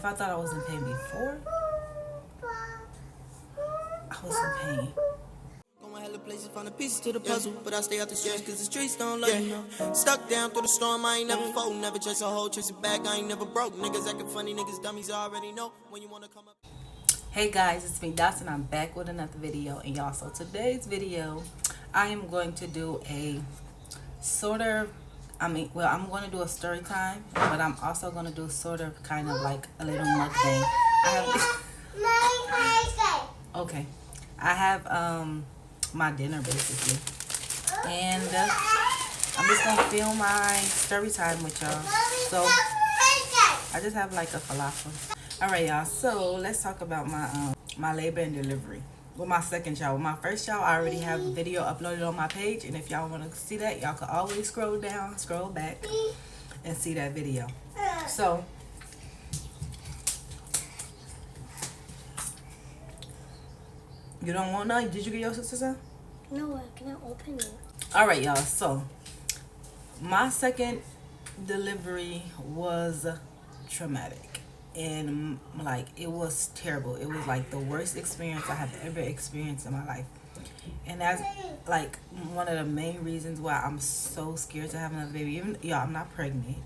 if I thought I was in pain before, I was in pain. Going hella places, find the pieces to the puzzle, but I stay out the streets cause the streets don't love me. Stuck down through the storm, I ain't never fold, never chase a hole, chase it back, I ain't never broke. Niggas acting funny, niggas dummies, I already know when you wanna come up. Hey guys, it's me Dawson. I'm back with another video, and y'all, so today's video I am going to do a sort of, I'm going to do a story time, but I'm also going to do sort of kind of like a little mukbang. Okay, I have my dinner basically, and I'm just gonna film my story time with y'all. So I just have like a falafel. All right, y'all, so let's talk about my labor and delivery with my second child. With my first child, I already have a video uploaded on my page, and if y'all want to see that, y'all can always scroll down, scroll back, and see that video. So you don't want none? Did you get your sister some? No, I cannot open it. All right, y'all, so my second delivery was traumatic, and like it was terrible. It was like the worst experience I have ever experienced in my life, and that's like one of the main reasons why I'm so scared to have another baby. Even y'all, I'm not pregnant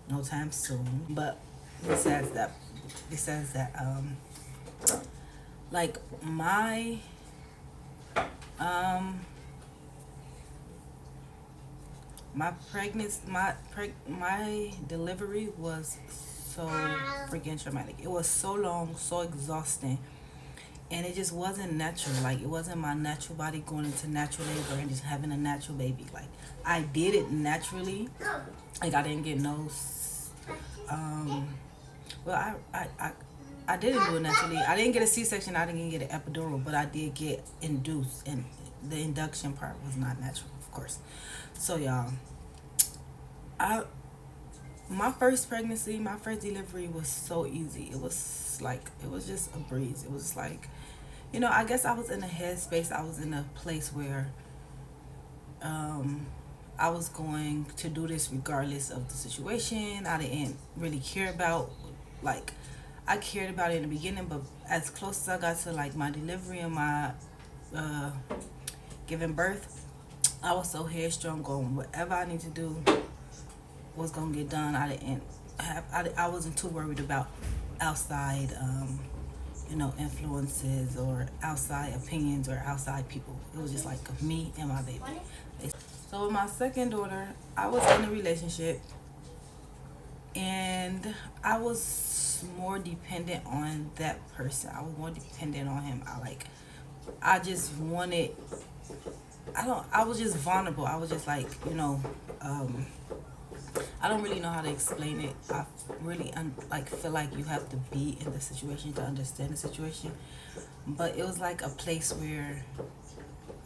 no time soon, but besides that like my my delivery was so freaking traumatic. It was so long, so exhausting, and it just wasn't natural. Like, it wasn't my natural body going into natural labor and just having a natural baby. Like, I did it naturally. Like, I didn't get no well, I didn't do it naturally. I didn't get a C-section. I didn't get an epidural, but I did get induced, and the induction part was not natural, of course. So y'all, my first pregnancy, my first delivery was so easy. It was just a breeze. It was like, you know, I guess I was in a headspace. I was in a place where I was going to do this regardless of the situation. I didn't really care about, like, I cared about it in the beginning, but as close as I got to like my delivery and my giving birth, I was so headstrong on whatever I need to do was gonna get done. I wasn't too worried about outside you know, influences or outside opinions or outside people. It was just like me and my baby. So with my second daughter, I was in a relationship, and I was more dependent on that person. I was more dependent on him. I just wanted, I was just vulnerable. I was just like, you know, I don't really know how to explain it. I really feel like you have to be in the situation to understand the situation. But it was like a place where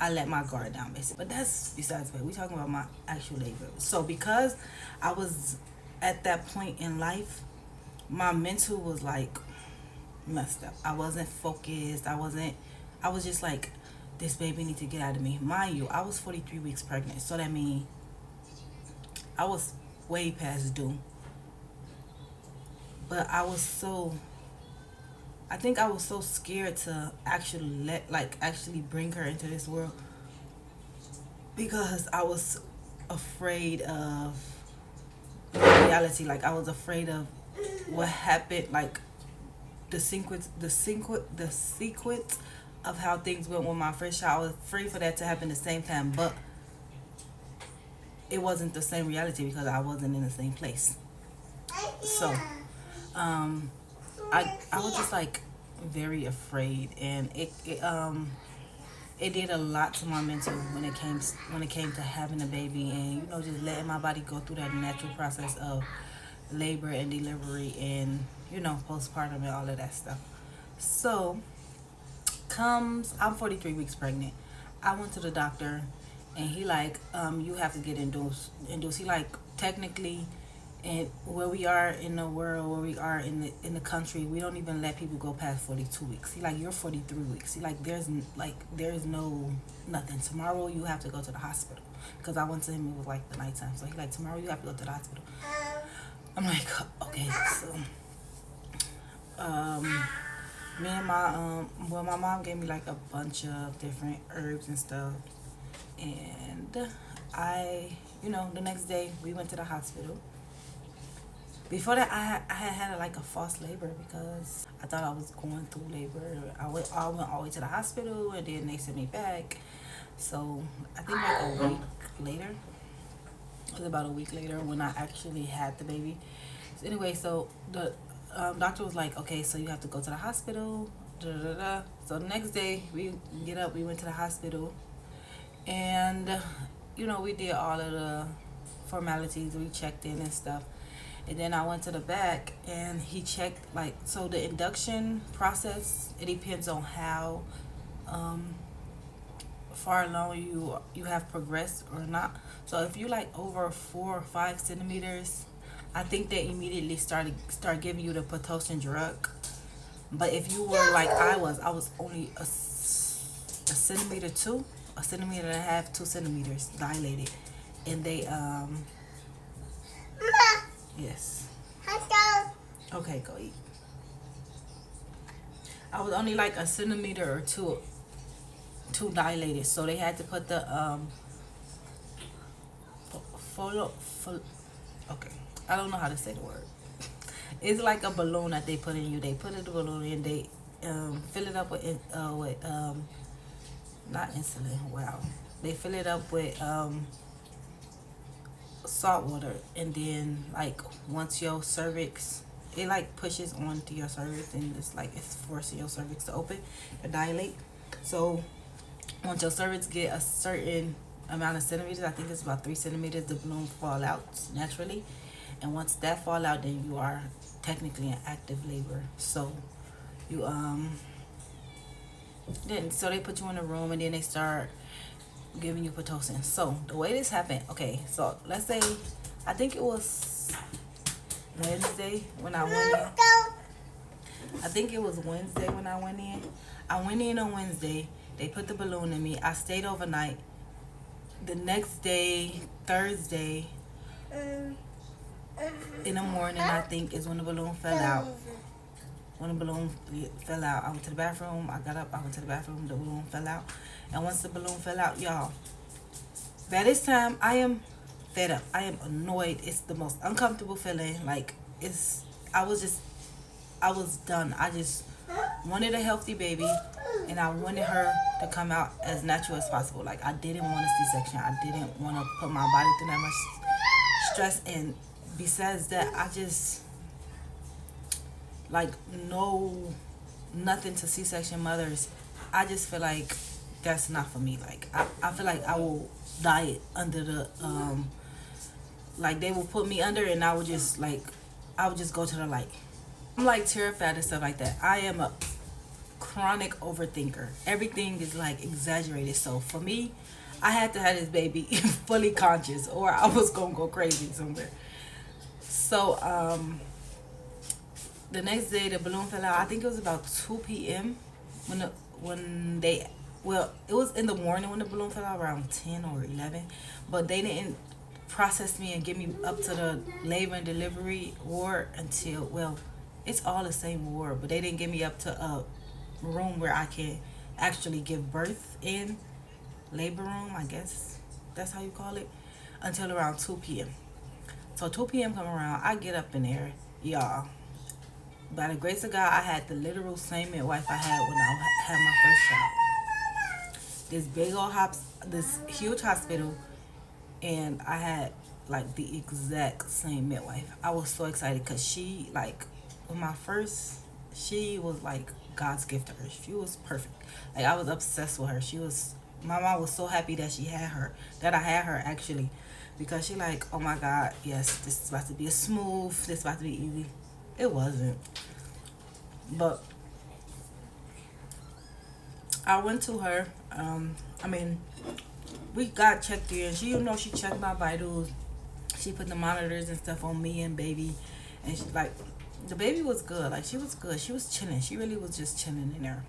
I let my guard down, basically. But that's besides the way. We're talking about my actual labor. So because I was at that point in life, my mental was like messed up. I wasn't focused. I was just like, this baby need to get out of me. Mind you, I was 43 weeks pregnant. So that means I was way past due. But I think I was so scared to actually bring her into this world, because I was afraid of reality. Like, I was afraid of what happened, like the sequence of how things went with my first child. I was afraid for that to happen at the same time, but it wasn't the same reality because I wasn't in the same place. So I was just like very afraid, and it did a lot to my mental when it came to having a baby, and, you know, just letting my body go through that natural process of labor and delivery and, you know, postpartum and all of that stuff. So I'm 43 weeks pregnant. I went to the doctor, and he like, you have to get induced. He like, technically, and where we are in the world, where we are in the country, we don't even let people go past 42 weeks. He like, you're 43 weeks. He like, there's no nothing. Tomorrow you have to go to the hospital, because I went to him, it was like the nighttime. So he like, tomorrow you have to go to the hospital. I'm like, okay. So me and my well, my mom gave me like a bunch of different herbs and stuff, and the next day we went to the hospital. Before that, I had like a false labor because I thought I was going through labor. I went all the way to the hospital, and then they sent me back. So I think like a week later, it was about a week later when I actually had the baby. So anyway, so the doctor was like, okay, so you have to go to the hospital. Da, da, da, da. So the next day we get up, we went to the hospital, and we did all of the formalities. We checked in and stuff. And then I went to the back and he checked, like, so the induction process, it depends on how far along you have progressed or not. So if you like over 4 or 5 centimeters, I think they immediately start giving you the Pitocin drug. But if you were like I was only a centimeter, a centimeter and a half, 2 centimeters dilated, and they yes. Okay, go eat. I was only like a centimeter or two dilated, so they had to put the follow. Okay, I don't know how to say the word. It's like a balloon that they put in you. They put in the balloon and they fill it up with not insulin. Wow, they fill it up with salt water, and then like once your cervix, it like pushes onto your cervix, and it's forcing your cervix to open or dilate. So once your cervix get a certain amount of centimeters, I think it's about 3 centimeters, the balloon fall out naturally. And once that fall out, then you are technically in active labor. So you then so they put you in a room, and then they start giving you Pitocin. So the way this happened, okay, so let's say I think it was Wednesday when I went in. I think it was Wednesday when I went in. I went in on Wednesday. They put the balloon in me. I stayed overnight. The next day, Thursday, in the morning, I think, is when the balloon fell out. When the balloon fell out, I went to the bathroom. I got up. I went to the bathroom. The balloon fell out. And once the balloon fell out, y'all, by this time, I am fed up. I am annoyed. It's the most uncomfortable feeling. Like, I was done. I just wanted a healthy baby, and I wanted her to come out as natural as possible. Like, I didn't want a C-section. I didn't want to put my body through that much stress. And besides that, I just, like, nothing to C-section mothers. I just feel like that's not for me. Like, I feel like I will die under the like they will put me under, and I would just go to the light. I'm like terrified and stuff like that. I am a chronic overthinker. Everything is like exaggerated. So for me, I had to have this baby fully conscious, or I was gonna go crazy somewhere. So the next day the balloon fell out. I think it was about 2 p.m. It was in the morning when the balloon fell out, around 10 or 11, but they didn't process me and get me up to the labor and delivery ward until, well, it's all the same ward, but they didn't get me up to a room where I can actually give birth in, labor room, I guess that's how you call it, until around 2 p.m. So 2 p.m. come around, I get up in there, y'all. By the grace of God, I had the literal same midwife I had when I had my first child. This huge hospital, and I had like the exact same midwife. I was so excited because she, like, with my first, she was like God's gift to her. She was perfect. Like, I was obsessed with her. My mom was so happy that I had her actually, because she like, oh my God, yes, this is about to be this is about to be easy. It wasn't. But I went to her. We got checked in. She checked my vitals. She put the monitors and stuff on me and baby. And she, like, the baby was good. Like, she was good. She was chilling. She really was just chilling in there.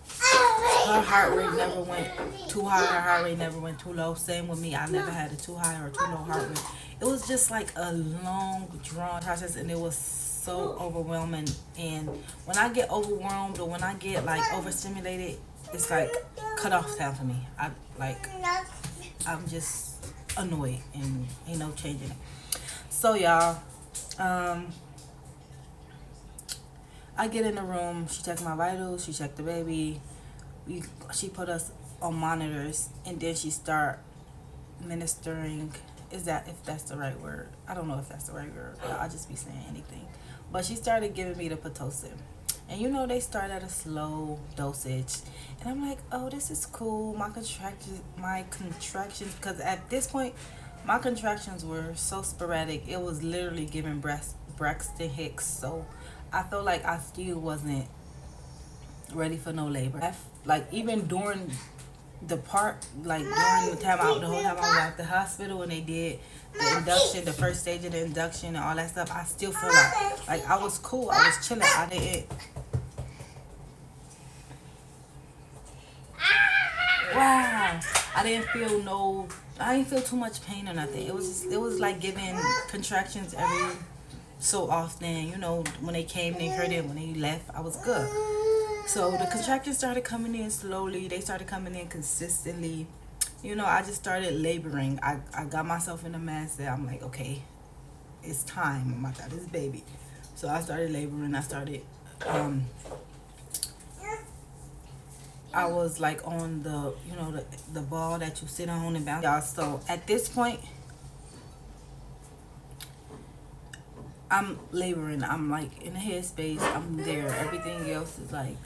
Her heart rate never went too high. Her heart rate never went too low. Same with me. I never had a too high or too low heart rate. It was just like a long, drawn process, and it was so overwhelming. And when I get overwhelmed or when I get like overstimulated, it's like cut off time for me. I'm just annoyed and ain't no changing it. So y'all, I get in the room. She checked my vitals. She checked the baby. She put us on monitors, and then she start ministering. If that's the right word? I don't know if that's the right word. But I'll just be saying anything. But she started giving me the Pitocin. And you know they start at a slow dosage. And I'm like, oh, this is cool. My contractions, because at this point, my contractions were so sporadic. It was literally giving Braxton Hicks. So I felt like I still wasn't ready for no labor. Like even during the part, like during the whole time I was at the hospital and they did the induction, the first stage of the induction and all that stuff, I still feel like I was cool. I was chilling. I didn't feel too much pain or nothing. It was like giving contractions every so often. You know, when they came, they heard it. When they left, I was good. So the contractions started coming in slowly. They started coming in consistently. You know, I just started laboring. I got myself in a mess that I'm like, okay, it's time. I'm about to have this baby. So I started laboring. I was like on the ball that you sit on and bounce. Y'all, so at this point, I'm laboring. I'm like in a headspace. I'm there. Everything else is like,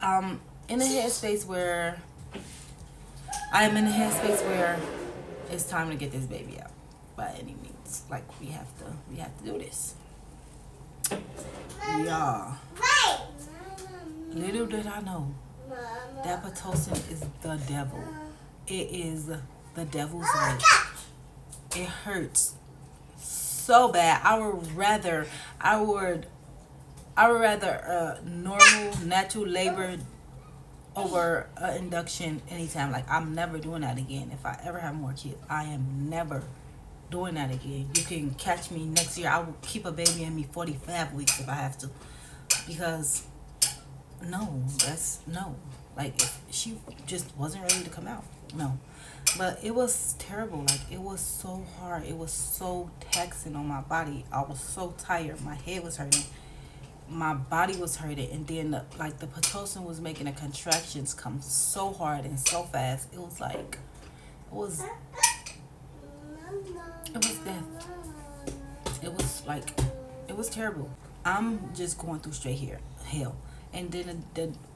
I'm in a headspace where it's time to get this baby out by any means. Like we have to do this. Y'all, little did I know that Pitocin is the devil. It is the devil's way. It hurts so bad. I would rather normal natural labor over induction anytime. Like I'm never doing that again. If I ever have more kids, I am never doing that again. You can catch me next year. I will keep a baby in me 45 weeks if I have to, because no. Like if she just wasn't ready to come out. No. But it was terrible. Like it was so hard. It was so taxing on my body. I was so tired. My head was hurting. My body was hurting. And then the Pitocin was making the contractions come so hard and so fast. It was like, it was death. It was terrible. I'm just going through straight hell. And then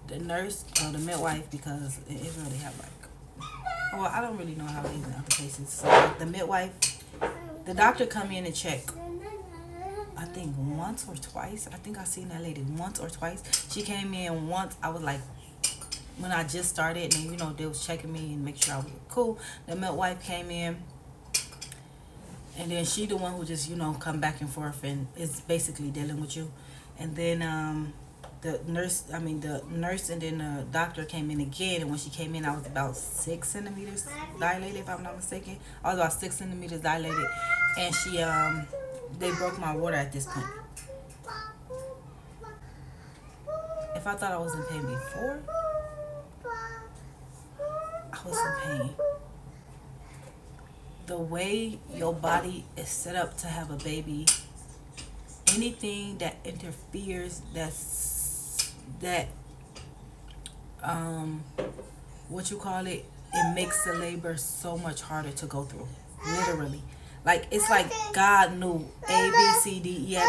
the nurse or the midwife, because in Israel they have well, I don't really know how it is in other places. So like the midwife, the doctor come in and check, I think once or twice. I think I seen that lady once or twice. She came in once. I was like, when I just started, and they was checking me and make sure I was cool. The midwife came in, and then she the one who just come back and forth and is basically dealing with you. And then the nurse and then the doctor came in again, and when she came in, I was about 6 centimeters dilated, if I'm not mistaken. I was about 6 centimeters dilated, and they broke my water at this point. If I thought I was in pain before, I was in pain. The way your body is set up to have a baby, anything that interferes, it makes the labor so much harder to go through. Literally. Like, it's like God knew A, B, C, D, E, F, G.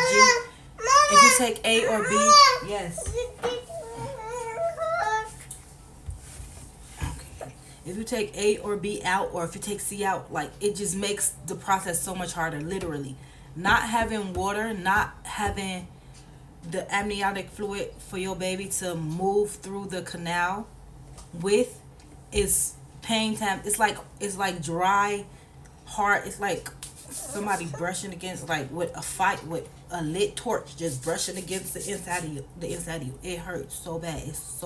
If you take A or B, yes. Okay. If you take A or B out, or if you take C out, like, it just makes the process so much harder, literally. Not having water, not having the amniotic fluid for your baby to move through the canal with is pain time. It's like dry, hard. It's like somebody brushing against, like with a lit torch, just brushing against the inside of you. It hurts so bad. It's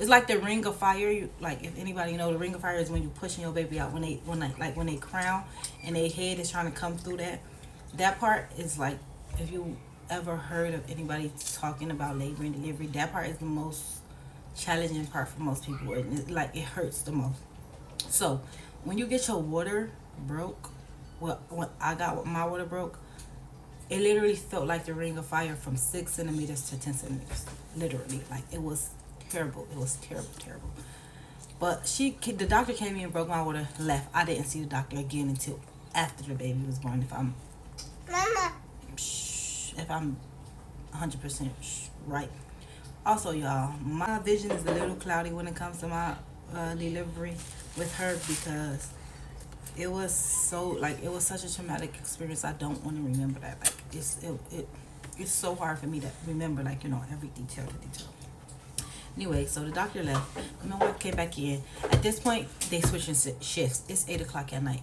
like the ring of fire. Like, if anybody know, the ring of fire is when you pushing your baby out, when they crown and their head is trying to come through that part is like if you ever heard of anybody talking about labor and delivery, that part is the most challenging part for most people. Like it hurts the most. So when you get your water broke, well, when I got my water broke, it literally felt like the ring of fire from 6 centimeters to 10 centimeters. Literally, like it was terrible. It was terrible, terrible. But the doctor came in, broke my water, left. I didn't see the doctor again until after the baby was born. Mama. If I'm 100% right. Also, y'all, my vision is a little cloudy when it comes to my delivery with her because it was it was such a traumatic experience. I don't want to remember that. Like it's so hard for me to remember, like, every detail to detail. Anyway, so the doctor left. My wife came back in. At this point, they switching shifts. It's 8 o'clock at night.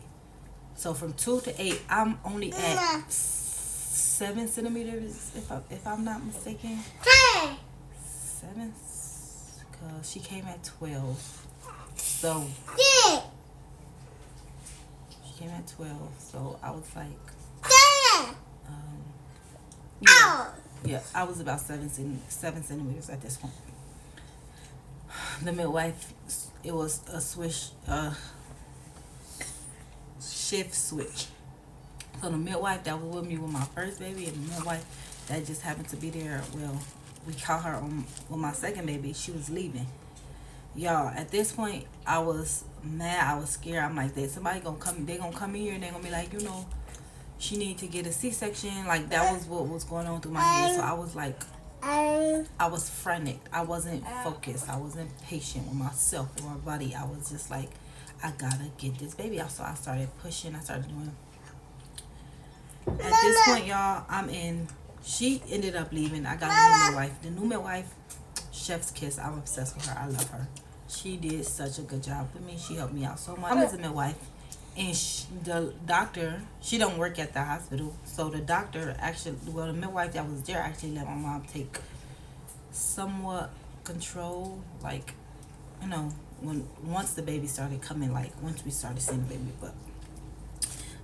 So from 2 to 8, I'm only at 7 centimeters, if I'm not mistaken. 7, because she came at 12. So she came at 12. So I was like, yeah, I was about 7 centimeters at this point. The midwife, it was a shift switch. So the midwife that was with me with my first baby and the midwife that just happened to be there, well, we caught her with my second baby, she was leaving. Y'all, at this point, I was mad, I was scared. I'm like, somebody gonna come, they gonna come in here and they gonna be like, she need to get a C-section. Like, that was what was going on through my head. So I was like, I was frantic. I wasn't focused. I wasn't patient with myself or my body. I was just like, I gotta get this baby out. So I started pushing. I started doing. At this point, y'all, she ended up leaving. I got a new midwife. The new midwife, chef's kiss. I'm obsessed with her. I love her. She did such a good job with me. She helped me out so much. I'm a midwife. And the doctor, she don't work at the hospital. So the doctor the midwife that was there actually let my mom take somewhat control. Like, once the baby started coming, like once we started seeing the baby. But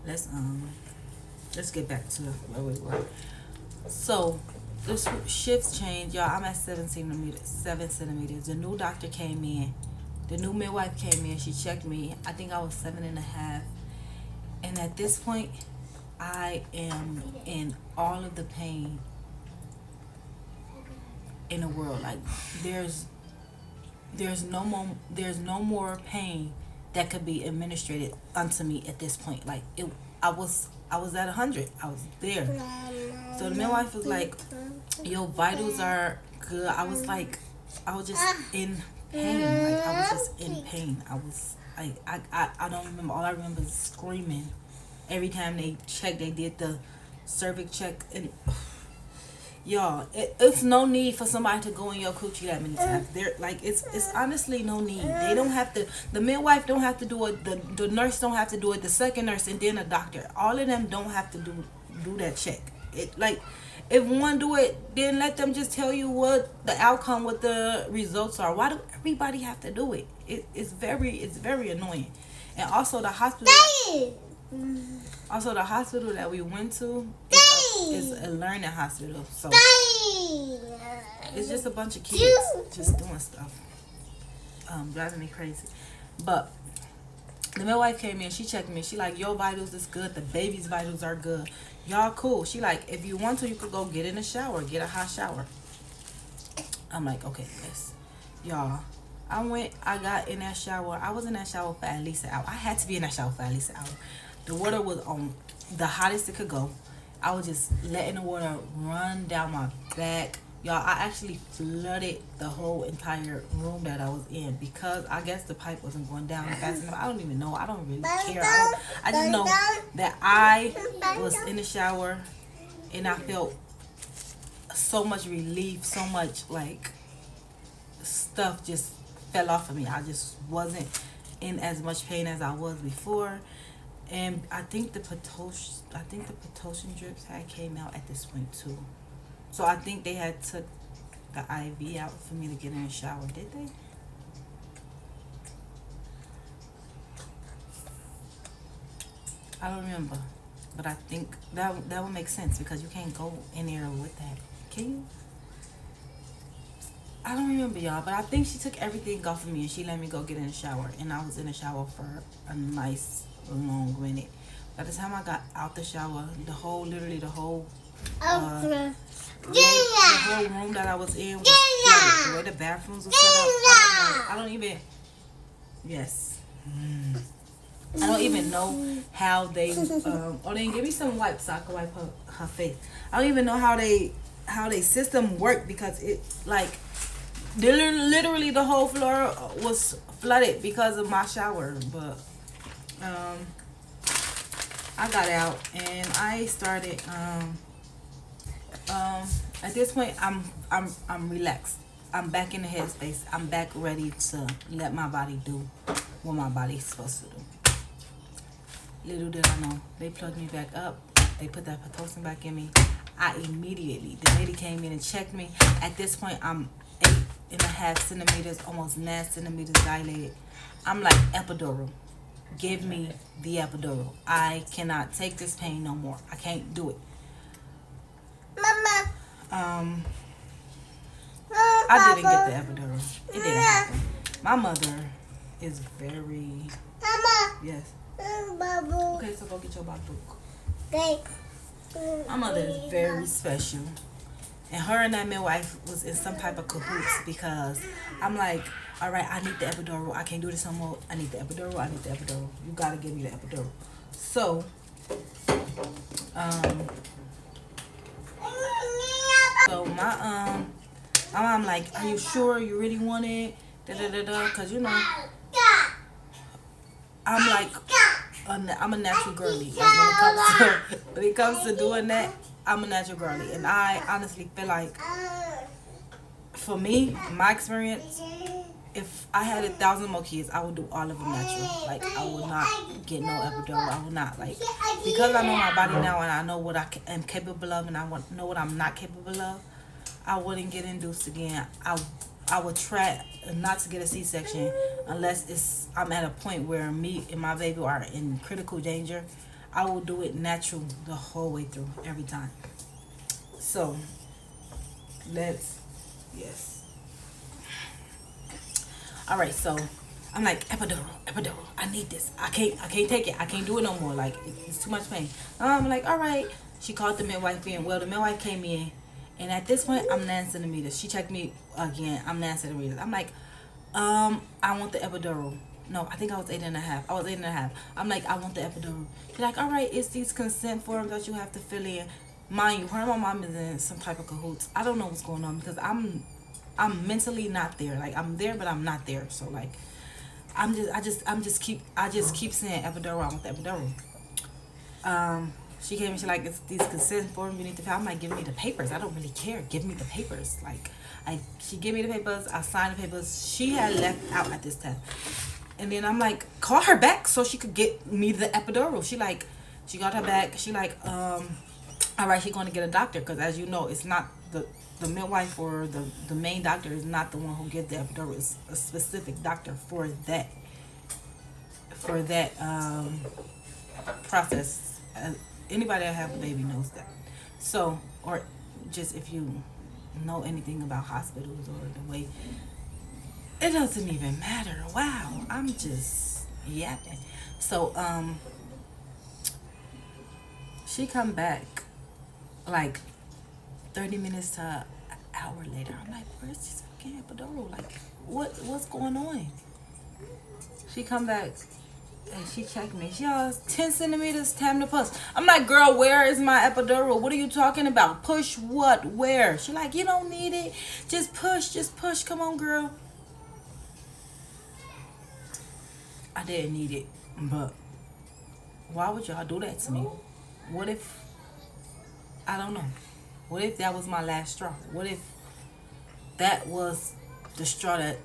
let's get back to where we were. So the shifts changed, y'all. I'm at 7 centimeters. The new doctor came in. The new midwife came in. She checked me. I think I was 7.5. And at this point, I am in all of the pain in the world. Like, there's no more pain that could be administered unto me at this point. Like, I was at 100. I was there. So the midwife was like, your vitals are good. I was just in pain. Like, I was just in pain. I was like, I don't remember. All I remember is screaming every time they did the cervix check. And y'all, it's no need for somebody to go in your coochie that many times. It's honestly no need. They don't have to. The midwife don't have to do it. The nurse don't have to do it. The second nurse and then the doctor. All of them don't have to do that check. If one do it, then let them just tell you what the outcome, what the results are. Why do everybody have to do it? It's very annoying. And also the hospital. Also the hospital that we went to is a learning hospital. So it's just a bunch of kids just doing stuff. Driving me crazy. But the midwife came in, she checked me. She like, your vitals is good. The baby's vitals are good. Y'all cool. She like, if you want to, you could go get in the shower. Get a hot shower. I'm like, okay, yes. Y'all, I got in that shower. I was in that shower for at least an hour. I had to be in that shower for at least an hour. The water was on the hottest it could go. I was just letting the water run down my back. Y'all, I actually flooded the whole entire room that I was in because I guess the pipe wasn't going down fast enough. I don't even know. I don't really care. I just know that I was in the shower and I felt so much relief, so much like stuff just fell off of me. I just wasn't in as much pain as I was before. And I think the Pitocin drips had came out at this point too. So I think they had took the IV out for me to get in the shower. Did they? I don't remember. But I think that would make sense because you can't go in there with that. Can you? I don't remember, y'all, but I think she took everything off of me and she let me go get in the shower. And I was in the shower for a nice long minute. By the time I got out the shower, literally the whole room that I was in was flooded. The way the bathrooms were set up, I don't even. Yes. I don't even know how they. Oh, they give me some wipes so I can wipe her face. I don't even know how they system worked because it like literally the whole floor was flooded because of my shower. But I got out and I started. At this point, I'm relaxed. I'm back in the headspace. I'm back ready to let my body do what my body's supposed to do. Little did I know, they plugged me back up. They put that Pitocin back in me. The lady came in and checked me. At this point, I'm 8.5 centimeters, almost 9 centimeters dilated. I'm like, epidural. Give me the epidural. I cannot take this pain no more. I can't do it. Mama. I didn't get the epidural. It didn't happen. My mother is very. Mama. Yes. Babu. Okay, so go get your babu. Thanks. My mother is very special. And her and that midwife was in some type of cahoots because I'm like, all right, I need the epidural. I can't do this no more. I need the epidural. I need the epidural. You gotta give me the epidural. So, my mom like, are you sure you really want it? Cause you know, I'm like, I'm a natural girly. Like when it comes to doing that, I'm a natural girly, and I honestly feel like, for me, my experience, if I had 1,000 more kids, I would do all of them natural. Like I would not get no epidural. I would not because I know my body now and I know what I am capable of and I know what I'm not capable of. I wouldn't get induced again. I would try not to get a C-section unless I'm at a point where me and my baby are in critical danger. I will do it natural the whole way through, every time. So, yes. All right, so I'm like, epidural. I need this. I can't take it. I can't do it no more. Like, it's too much pain. I'm like, all right. She called the midwife in. Well, the midwife came in. And at this point, I'm 9 centimeters. She checked me again. I'm 9 centimeters. I'm like, I want the epidural. No, I think I was 8.5. I was 8.5. I'm like, I want the epidural. She's like, all right, it's these consent forms that you have to fill in. Mind you, her and my mom is in some type of cahoots. I don't know what's going on because I'm mentally not there. Like I'm there, but I'm not there. So like, I just keep saying epidural. I want the epidural. She came and she like, it's these consent forms you need to fill. I'm like, give me the papers. I don't really care. Give me the papers. Like, she gave me the papers. I signed the papers. She had left out at this time. And then I'm like, call her back so she could get me the epidural. She got her back. She like, all right, she's going to get a doctor. Because as you know, it's not the midwife or the main doctor is not the one who gives the epidural. It's a specific doctor for that process. Anybody that have a baby knows that. So, or just if you know anything about hospitals or the way, it doesn't even matter. Wow, I'm just yapping. So, she come back like 30 minutes to an hour later. I'm like, where's this fucking epidural? Like, what's going on? She come back. And she checked me. She was 10 centimeters, time to push. I'm like, girl, where is my epidural? What are you talking about? Push what? Where? She like, you don't need it. Just push. Come on, girl. I didn't need it. But why would y'all do that to me? What if, I don't know. What if that was my last straw? What if that was the straw that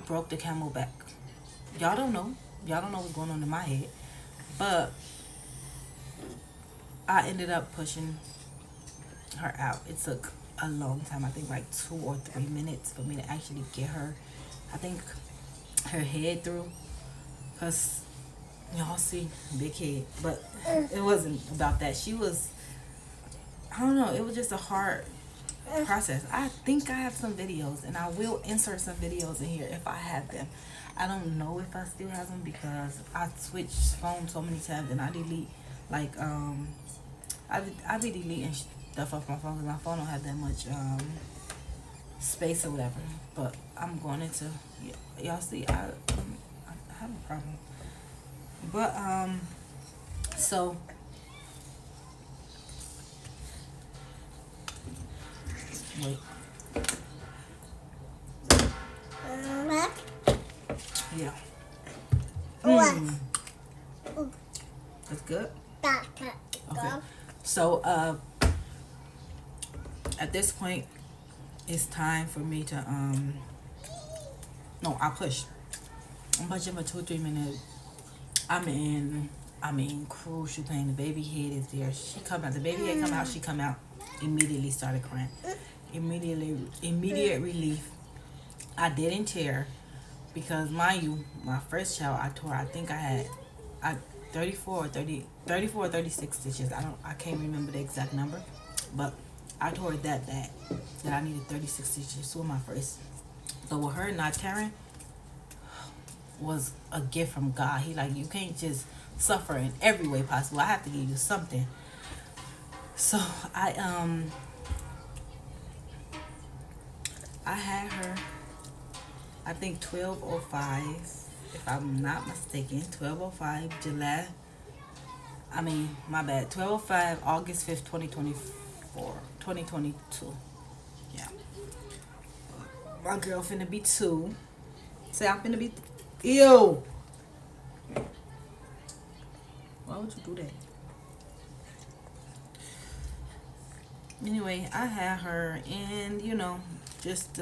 broke the camel back? Y'all don't know. Y'all don't know what's going on in my head. But I ended up pushing her out. It took a long time. I think like 2 or 3 minutes for me to actually get her, I think, her head through. Because Y'all see, big head. But it wasn't about that. She was, I don't know, it was just a hard process. I think I have some videos, and I will insert some videos in here if I have them. I don't know if I still have them because I switched phones so many times, and I delete, like, I be deleting stuff off my phone because my phone don't have that much space or whatever. But I'm going into, y'all see, I have a problem. But so wait, yeah, mm, that's good. Okay, so at this point, it's time for me to no, I push. I'm pushing for 2 or 3 minutes. I mean, crucial pain. The baby head is there. She come out. The baby head come out. She come out. Immediately started crying. Immediate relief. I didn't tear because, mind you, my first child I tore. I think I had 34 or 36 stitches. I can't remember the exact number, but I tore it that bad that I needed 36 stitches with my first. So with her not tearing was a gift from God. He like, you can't just suffer in every way possible. I have to give you something. So I had her, I think 12:05, if I'm not mistaken, 12:05 July. I mean, my bad. 12:05 August 5th, 2022. Yeah. My girl finna be 2. Say I'm finna be. Ew. Why would you do that? Anyway, I had her, and just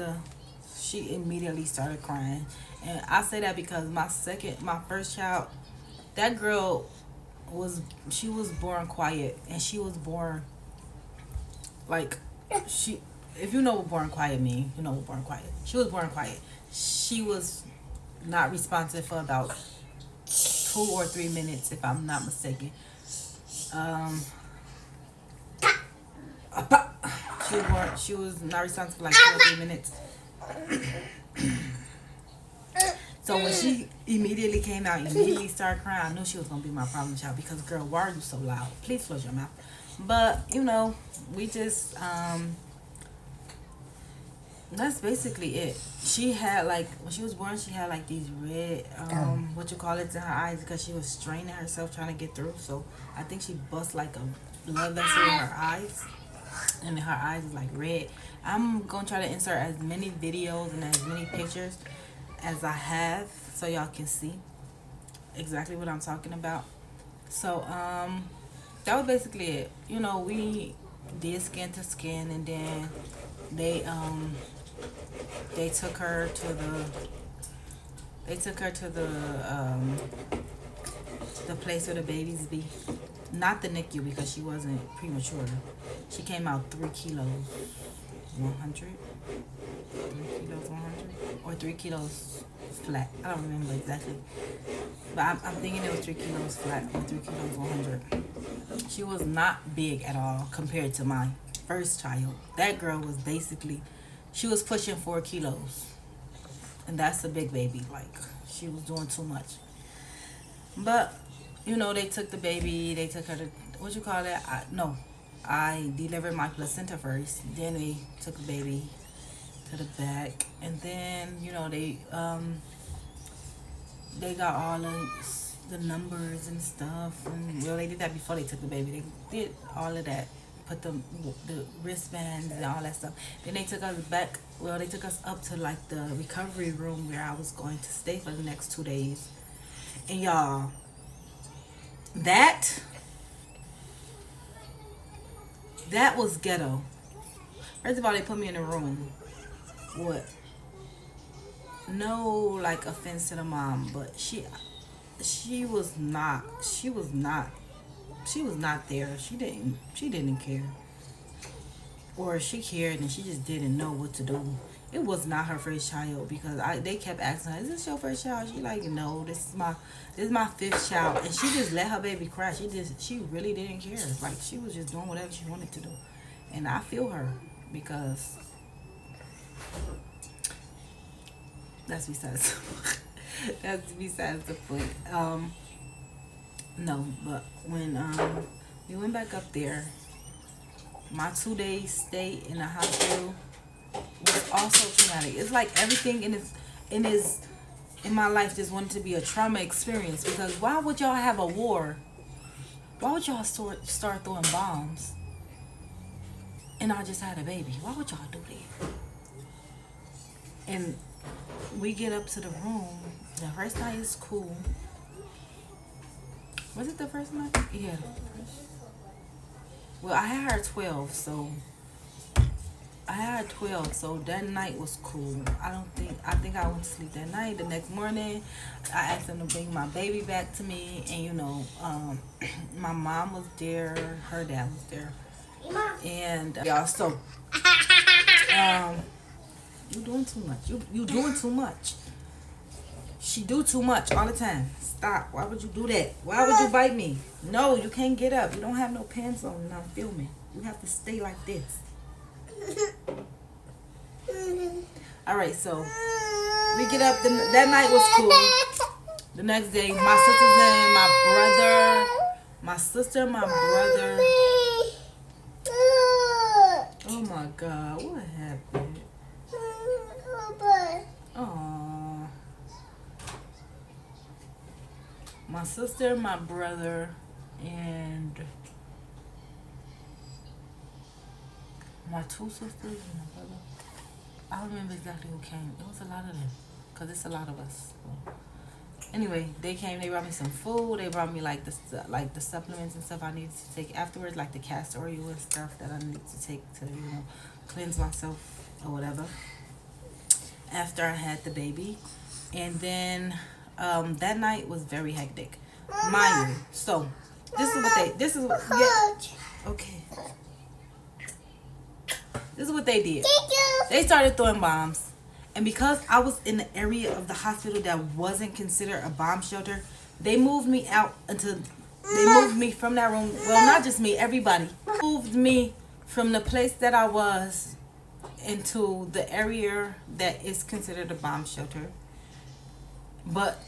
she immediately started crying, and I say that because my first child, that girl she was born quiet, and she was born like she. If you know what born quiet mean, you know what born quiet. She was born quiet. She was not responsive for about 2 or 3 minutes, if I'm not mistaken. She was not responsive for like 2 or 3 minutes. So when she immediately came out, immediately started crying, I knew she was gonna be my problem child because, girl, why are you so loud? Please close your mouth. But we just that's basically it. She had, like, when she was born, she had like these red what you call it, in her eyes because she was straining herself trying to get through. So I think she bust like a blood vessel in her eyes, and her eyes is like red. I'm gonna try to insert as many videos and as many pictures as I have so y'all can see exactly what I'm talking about. So that was basically it. We did skin to skin, and then they took her to the place where the babies be. Not the NICU because she wasn't premature. She came out 3 kilos 100. 3 kilos 100 or 3 kilos flat. I don't remember exactly, but I'm thinking it was 3 kilos flat or 3 kilos 100. She was not big at all compared to my first child. That girl was basically, she was pushing 4 kilos, and that's a big baby. Like, she was doing too much. But they took the baby. They took her to, what you call that? I delivered my placenta first. Then they took the baby to the back, and then they got all the numbers and stuff. And they did that before they took the baby. They did all of that. Put the wristbands and all that stuff. Then they took us back. They took us up to like the recovery room where I was going to stay for the next 2 days. And y'all, that was ghetto. First of all, they put me in a room. What? No, like, offense to the mom, but she was not there. She didn't care. or she cared and she just didn't know what to do. It was not her first child because they kept asking her, "Is this your first child?" She like, "No, this is my fifth child," and she just let her baby cry. She really didn't care. Like she was just doing whatever she wanted to do, and I feel her because that's besides that's besides the point. No, but when we went back up there, my 2 days stay in the hospital was also traumatic. It's like everything in my life just wanted to be a trauma experience, because why would y'all have a war? Why would y'all start throwing bombs? And I just had a baby. Why would y'all do that? And we get up to the room. The first night is cool. Was it the first night? Yeah. Well, I had her 12, so that night was cool. I think I went to sleep that night. The next morning, I asked them to bring my baby back to me, and my mom was there, her dad was there, and y'all. So, you doing too much. You doing too much. She do too much all the time. Stop. Why would you do that? Why would you bite me? No, you can't get up. You don't have no pants on and I'm filming. You have to stay like this. Alright, so we get up. That night was cool. The next day, my sister and my brother. Oh my God, what happened? Oh. My sister, my brother, and my two sisters and my brother. I don't remember exactly who came. It was a lot of them, because it's a lot of us. So, anyway, they came. They brought me some food. They brought me like the supplements and stuff I needed to take afterwards, like the castor oil and stuff that I needed to take to cleanse myself or whatever. After I had the baby, and then that night was very hectic, mind you. So okay. This is what they did. They started throwing bombs, and because I was in the area of the hospital that wasn't considered a bomb shelter, they moved me from that room. Well, not just me, everybody moved me from the place that I was into the area that is considered a bomb shelter. But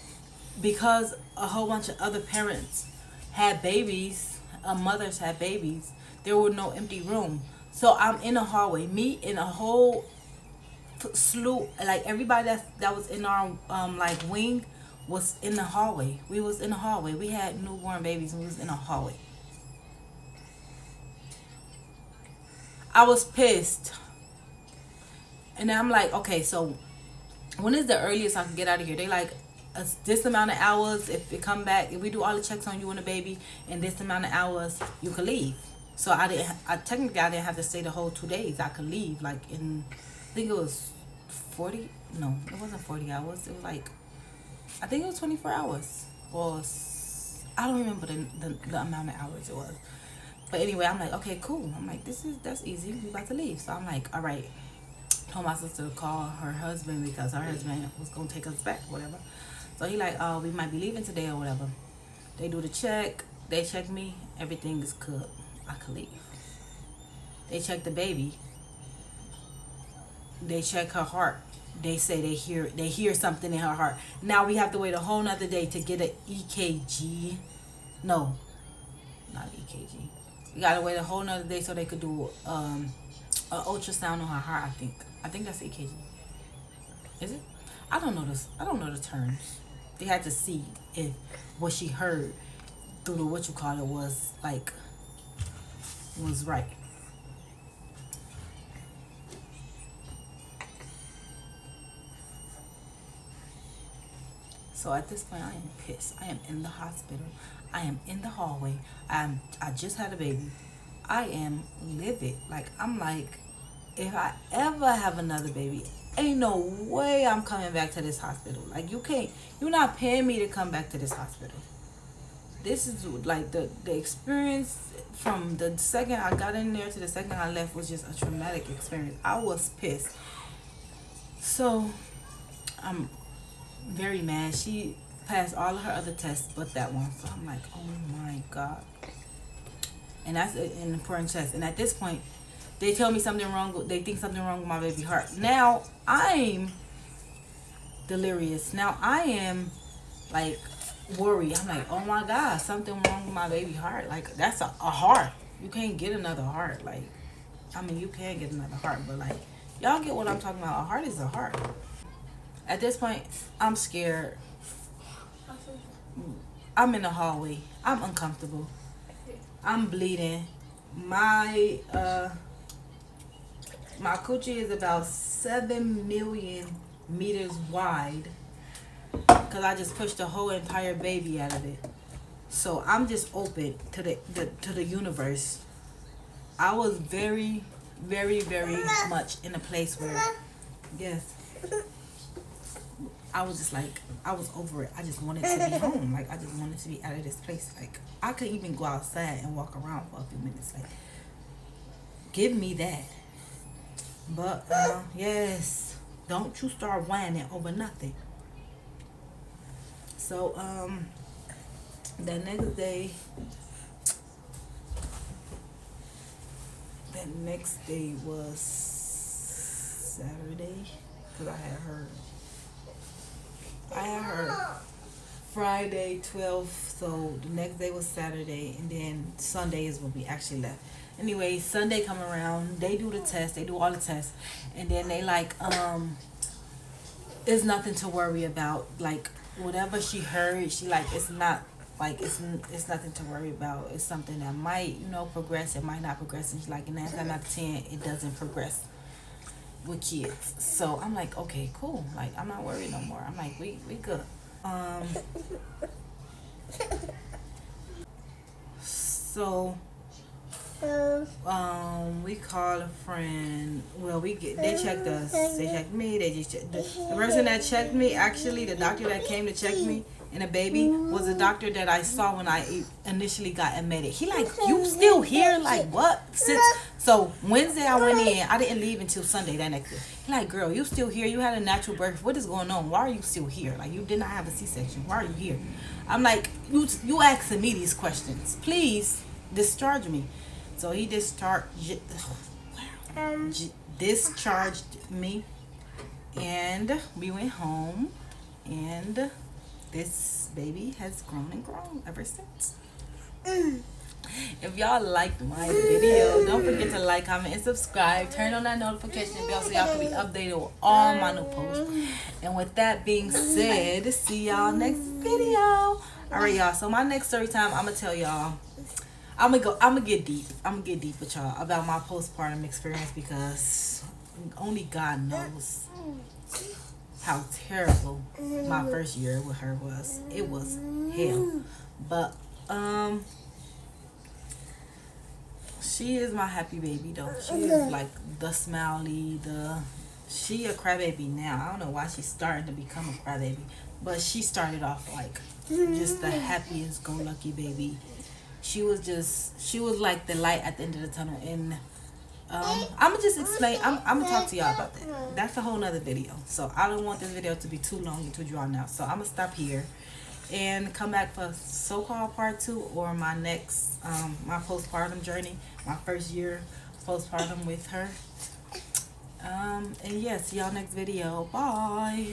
because a whole bunch of other parents had babies, mothers had babies, there were no empty room. So I'm in a hallway, me and a whole slew, like everybody that was in our wing was in the hallway. We was in the hallway. We had newborn babies and we was in a hallway. I was pissed. And I'm like, okay, so when is the earliest I can get out of here? They like, this amount of hours, if it come back, if we do all the checks on you and the baby, and this amount of hours, you can leave. So I didn't have to stay the whole 2 days. I could leave like in, I think it was 40, no, it wasn't 40 hours. It was like, I think it was 24 hours. Or, I don't remember the amount of hours it was. But anyway, I'm like, okay, cool. I'm like, that's easy. We about to leave. So I'm like, all right. Told my sister to call her husband because her husband was going to take us back, whatever. So he like, oh, we might be leaving today or whatever. They do the check. They check me. Everything is good. I could leave. They check the baby. They check her heart. They say they hear something in her heart. Now we have to wait a whole nother day to get an EKG. No, not EKG. We gotta wait a whole nother day so they could do an ultrasound on her heart. I think that's EKG. Is it? I don't know this. I don't know the terms. They had to see if what she heard through the was right. So at this point, I am pissed. I am in the hospital. I am in the hallway. I just had a baby. I am livid. I'm like, if I ever have another baby, ain't no way I'm coming back to this hospital. Like, you're not paying me to come back to this hospital. this is like the experience from the second I got in there to the second I left was just a traumatic experience. I was pissed. So I'm very mad. She passed all of her other tests but that one. So I'm like, oh my God. And that's an important test. And at this point, they tell me something wrong. They think something wrong with my baby heart. Now I'm delirious. Now I am like worried. I'm like, oh my God, something wrong with my baby heart. Like, that's a heart. You can't get another heart. Like, I mean, you can get another heart, but like, y'all get what I'm talking about. A heart is a heart. At this point, I'm scared. I'm in the hallway. I'm uncomfortable. I'm bleeding. My coochie is about 7 million meters wide because I just pushed the whole entire baby out of it. So I'm just open to the universe. I was very, very, very much in a place where, yes, I was just like, I was over it. I just wanted to be home. Like, I just wanted to be out of this place. Like, I could even go outside and walk around for a few minutes. Like, give me that. But, yes, don't you start whining over nothing. So, the next day was Saturday, because I had her Friday 12th, so the next day was Saturday, and then Sunday is when we actually left. Anyway, Sunday come around, they do the test, they do all the tests, and then they like, it's nothing to worry about. Like, whatever she heard, she like, it's not, like, it's nothing to worry about. It's something that might, progress, it might not progress, and she's like, 9 times out of 10, it doesn't progress with kids. So I'm like, okay, cool. Like, I'm not worried no more. I'm like, we good. So we called a friend. Well, they checked us. They checked me. They just checked the person that checked me. Actually, the doctor that came to check me and the baby was a doctor that I saw when I initially got admitted. He like, you still here? Like, what? So Wednesday I went in. I didn't leave until Sunday that next day. He like, girl, you still here? You had a natural birth. What is going on? Why are you still here? Like, you did not have a C-section. Why are you here? I'm like, you asking me these questions. Please discharge me. So he discharged me, and we went home, and this baby has grown and grown ever since. If y'all liked my video, don't forget to like, comment, and subscribe. Turn on that notification bell so y'all can be updated with all my new posts. And with that being said, see y'all next video. Alright, y'all. So my next story time, I'm gonna tell y'all. I'm gonna get deep. I'm gonna get deep with y'all about my postpartum experience, because only God knows how terrible my first year with her was. It was hell. But she is my happy baby though. She is like the smiley, she a crybaby now. I don't know why she's starting to become a crybaby, but she started off like just the happiest go lucky baby. She was like the light at the end of the tunnel. And I'm gonna just explain. I'm gonna talk to y'all about that. That's a whole nother video. So I don't want this video to be too long and too drawn out. So I'm gonna stop here and come back for so-called part 2, or my next my postpartum journey, my first year postpartum with her. And yes, see y'all next video. Bye.